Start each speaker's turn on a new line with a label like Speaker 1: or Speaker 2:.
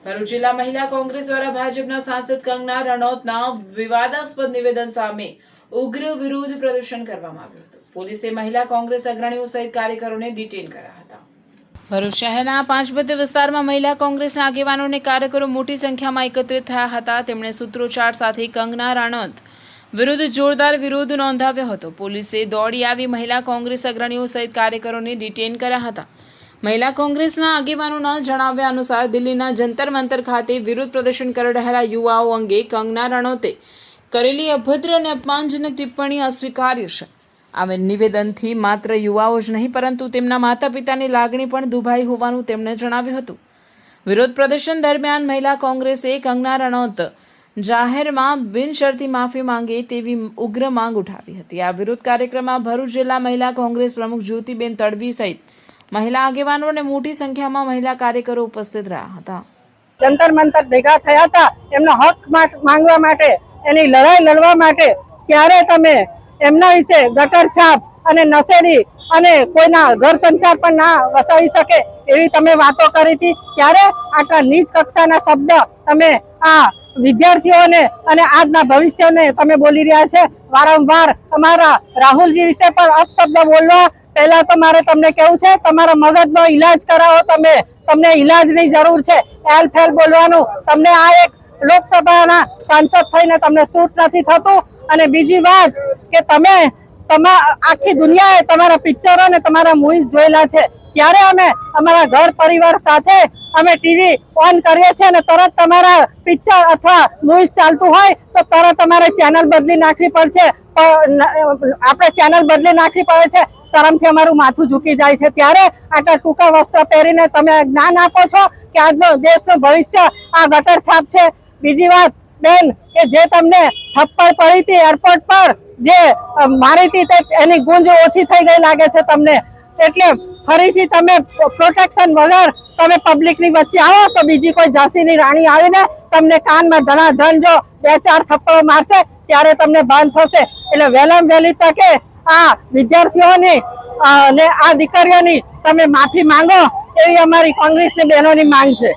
Speaker 1: ભરૂચ જિલ્લા મહિલા કોંગ્રેસ દ્વારા ભાજપના સાંસદ કંગના રનૌતના વિવાદાસ્પદ નિવેદન સામે ઉગ્ર વિરોધ પ્રદર્શન કરવામાં આવ્યું હતું। પોલીસે મહિલા કોંગ્રેસ અગ્રણીઓ સહિત કાર્યકરોને ડિટેન કર્યા હતા। ભરૂચ શહેરના પાંચબત્તી વિસ્તારમાં મહિલા કોંગ્રેસના આગેવાનો અને કાર્યકરો મોટી સંખ્યામાં એકત્રિત થયા હતા। તેમણે સૂત્રોચ્ચાર સાથે કંગના રનૌત વિરુદ્ધ જોરદાર વિરોધ નોંધાવ્યો હતો। પોલીસે દોડી આવી મહિલા કોંગ્રેસ અગ્રણીઓ સહિત કાર્યકરોને ડિટેન કર્યા હતા। મહિલા કોંગ્રેસના આગેવાનોના જણાવ્યા અનુસાર દિલ્હીના જંતર મંતર ખાતે વિરોધ પ્રદર્શન કરી રહેલા યુવાઓ અંગે કંગના રનૌતે કરેલી અભદ્ર અને અપમાનજનક ટિપ્પણી અસ્વીકાર્ય છે। આ નિવેદનથી માત્ર યુવાઓ જ નહીં પરંતુ તેમના માતા પિતાની લાગણી પણ દુભાઈ હોવાનું તેમણે જણાવ્યું હતું। વિરોધ પ્રદર્શન દરમિયાન મહિલા કોંગ્રેસે કંગના રનૌત જાહેરમાં બિનશરતી માફી માંગે તેવી ઉગ્ર માંગ ઉઠાવી હતી। આ વિરોધ કાર્યક્રમમાં ભરૂચ જિલ્લા મહિલા કોંગ્રેસ પ્રમુખ જ્યોતિબેન તડવી સહિત મહિલા આગેવાનો અને મોટી સંખ્યામાં મહિલા કાર્યકરો ઉપસ્થિત રહ્યા હતા।
Speaker 2: જંતર મંતર ભેગા થયા હતા એમનો હક માંગવા માટે, એની લડાઈ લડવા માટે। ત્યારે તમે એમના વિશે ગટર છાપ અને નશેડી અને કોઈના ઘર સંસાર પણ ના વસાવી શકે એવી તમે વાતો કરી હતી। ત્યારે આટલા નીચ કક્ષાના શબ્દ તમે આ વિદ્યાર્થીઓને અને આજના ભવિષ્યને તમે બોલી રહ્યા છે। વારંવાર અમારા રાહુલજી વિશે પણ અપશબ્દ બોલવા પહેલા તો મારે તમને કેવું છે, તમારા મગજનો ઈલાજ કરાવો। તમને ઈલાજની જરૂર છે। એલ ફેલ બોલવાનું તમને આ એક લોકસભાના સાંસદ થઈને તમને સૂટ નથી થતું। અને બીજી વાત કે તમે આખી દુનિયાએ તમારા પિક્ચરો અને તમારા મૂવીઝ જોયેલા છે। ત્યારે અમે અમારા ઘર પરિવાર સાથે અમે ટીવી ઓન કરીએ છીએ અને તરત તમારા પિક્ચર અથવા મૂવીઝ ચાલતું હોય તો તરત અમારે ચેનલ બદલી નાખવી પડશે। આપણે ચેનલ બદલી નાખવી પડે છે। શરમથી અમારું માથું ઝૂકી જાય છે। ત્યારે આટલા ટૂંકા વસ્ત્ર પહેરીને તમે જ્ઞાન આપો છો કે આજનો દેશનું ભવિષ્ય આ ગટર છાપ છે। બીજી વાત બેન કે જે તમને થપ્પડ પડી હતી એરપોર્ટ પર, જે મારી હતી એની ગુંજ ઓછી થઈ ગઈ લાગે છે તમને। એટલે ફરીથી તમે પ્રોટેક્શન વગર તમે પબ્લિકની વચ્ચે આવો તો બીજી કોઈ ઝાંસીની રાણી આવીને તમને કાનમાં ધનાધન જો 2-4 થપ્પડો મારશે ત્યારે તમને ભાન થશે। એટલે વહેલામાં વહેલી તકે આ વિદ્યાર્થીઓની અને આ દીકરીઓની તમે માફી માંગો એવી અમારી કોંગ્રેસની બહેનોની માંગ છે।